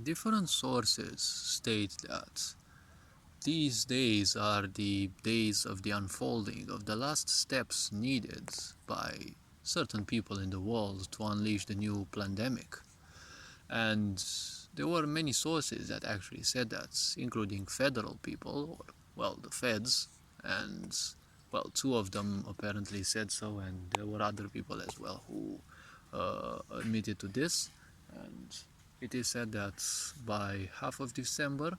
Different sources state that these days are the days of the unfolding of the last steps needed by certain people in the world to unleash the new plandemic. And there were many sources that actually said that, including federal people, or, well, the feds, and, well, two of them apparently said so, and there were other people as well who admitted to this. And it is said that by half of December,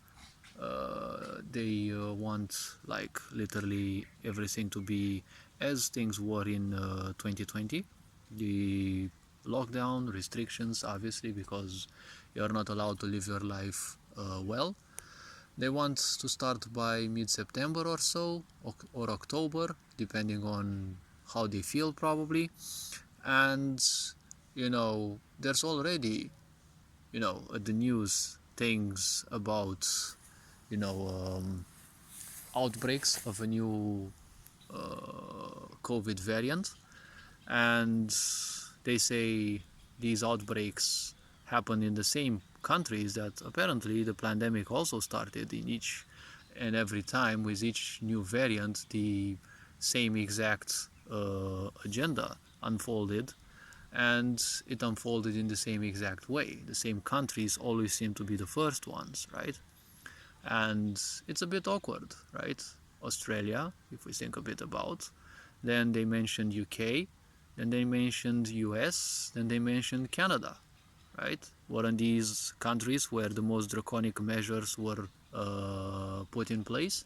they want, like, literally everything to be as things were in 2020. The lockdown restrictions, obviously, because you're not allowed to live your life well. They want to start by mid-September or so, or October, depending on how they feel, probably. And there's already at the news things about you know um, outbreaks of a new COVID variant, and they say these outbreaks happen in the same countries that apparently the pandemic also started in each and every time. With each new variant, the same exact agenda unfolded, and it unfolded in the same exact way. The same countries always seem to be the first ones, right? And it's a bit awkward, right? Australia, if we think a bit about, then they mentioned UK, then they mentioned US, then they mentioned Canada, right? Weren't these countries where the most draconic measures were put in place?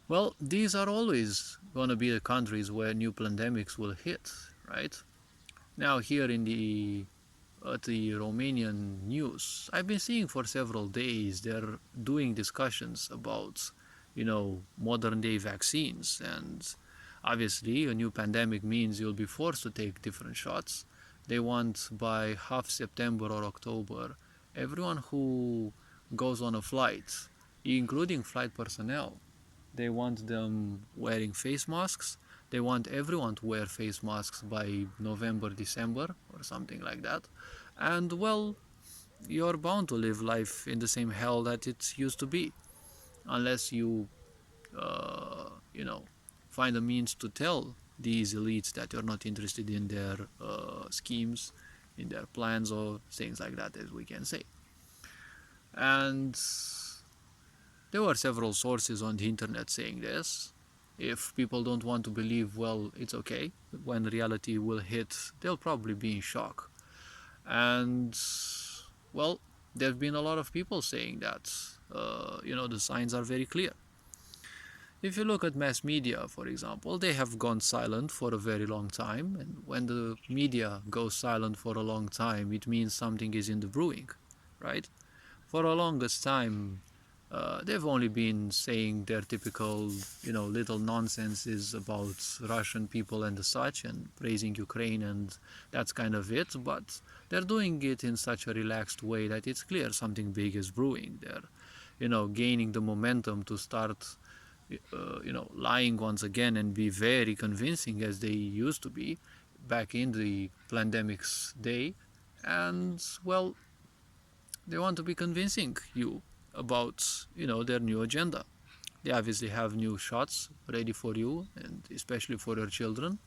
Well, these are always going to be the countries where new pandemics will hit, right? Now, here in the at the Romanian news, I've been seeing for several days they're doing discussions about, modern day vaccines. And obviously, a new pandemic means you'll be forced to take different shots. They want by half September or October, everyone who goes on a flight, including flight personnel, they want them wearing face masks. They want everyone to wear face masks by November, December, or something like that. And, well, you're bound to live life in the same hell that it used to be, unless you, you know, find a means to tell these elites that you're not interested in their schemes, in their plans, or things like that, as we can say. And there were several sources on the internet saying this. If people don't want to believe, well, it's okay. When reality will hit, they'll probably be in shock. And, well, there have been a lot of people saying that, the signs are very clear. If you look at mass media, for example, they have gone silent for a very long time. And when the media goes silent for a long time, it means something is in the brewing, right? For the longest time, they've only been saying their typical, little nonsenses about Russian people and such, and praising Ukraine, and that's kind of it. But they're doing it in such a relaxed way that it's clear something big is brewing. They're, gaining the momentum to start, lying once again and be very convincing as they used to be back in the pandemic's day. And, well, they want to be convincing you about, their new agenda. They obviously have new shots ready for you, and especially for your children,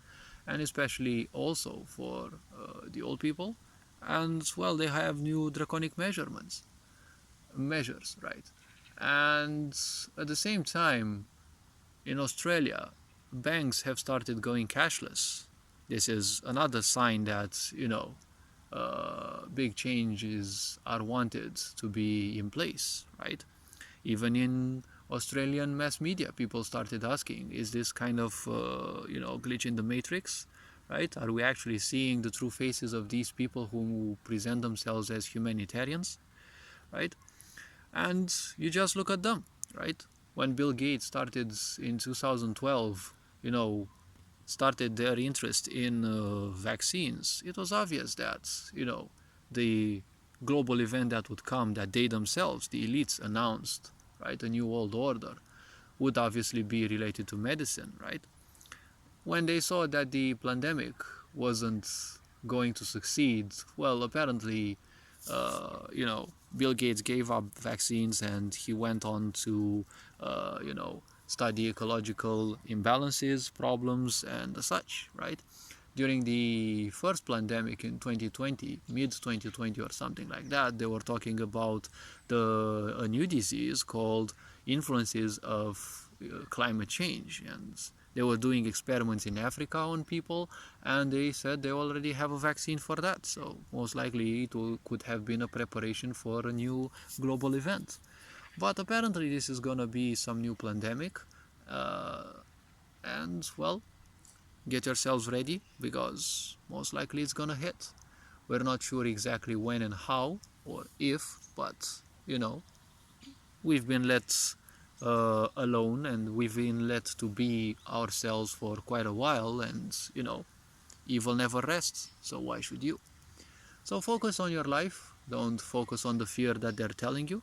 and especially also for the old people. And, well, they have new draconic measures, right? And at the same time, in Australia, banks have started going cashless. This is another sign that, big changes are wanted to be in place, right? Even in Australian mass media, people started asking, is this kind of, glitch in the matrix, right? Are we actually seeing the true faces of these people who present themselves as humanitarians, right? And you just look at them, right? When Bill Gates started in 2012, started their interest in vaccines, it was obvious that, the global event that would come, that they themselves, the elites, announced, right, a new world order, would obviously be related to medicine, right? When they saw that the pandemic wasn't going to succeed, well, apparently Bill Gates gave up vaccines and he went on to, study ecological imbalances, problems, and such, right? During the first pandemic in 2020, mid 2020 or something like that, they were talking about a new disease called influences of climate change, and they were doing experiments in Africa on people, and they said they already have a vaccine for that. So most likely could have been a preparation for a new global event. But apparently this is gonna be some new pandemic, uh, and well, get yourselves ready because most likely it's gonna hit. We're not sure exactly when and how or if, but you know, we've been let alone and we've been let to be ourselves for quite a while, and evil never rests, so why should you? So focus on your life, don't focus on the fear that they're telling you.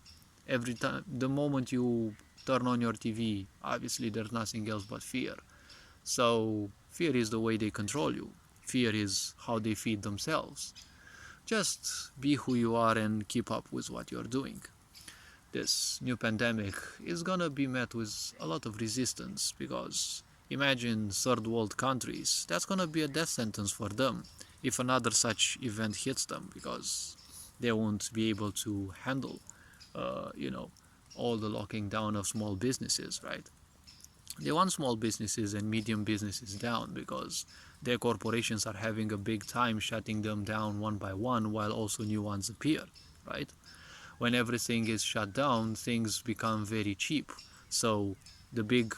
Every time, the moment you turn on your TV, obviously there's nothing else but fear. So fear is the way they control you. Fear is how they feed themselves. Just be who you are and keep up with what you're doing. This new pandemic is gonna be met with a lot of resistance because imagine third world countries. That's gonna be a death sentence for them if another such event hits them because they won't be able to handle, uh, you know, all the locking down of small businesses, right? They want small businesses and medium businesses down because their corporations are having a big time shutting them down one by one while also new ones appear, right? When everything is shut down, things become very cheap. So the big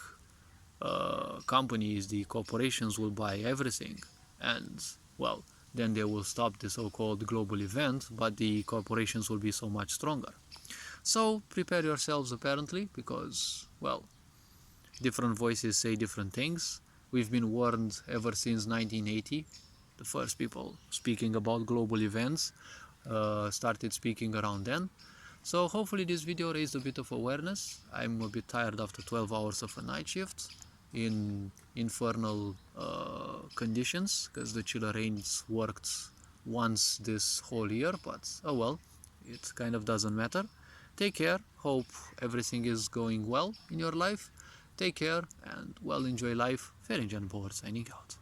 companies, the corporations will buy everything. And, well, then they will stop the so called global event, but the corporations will be so much stronger. So prepare yourselves apparently because, well, different voices say different things. We've been warned ever since 1980. The first people speaking about global events started speaking around then. So hopefully this video raised a bit of awareness. I'm a bit tired after 12 hours of a night shift in infernal conditions because the chiller rains worked once this whole year, but oh well, it kind of doesn't matter. Take care. Hope everything is going well in your life. Take care and well, enjoy life. Ferenc Board signing out.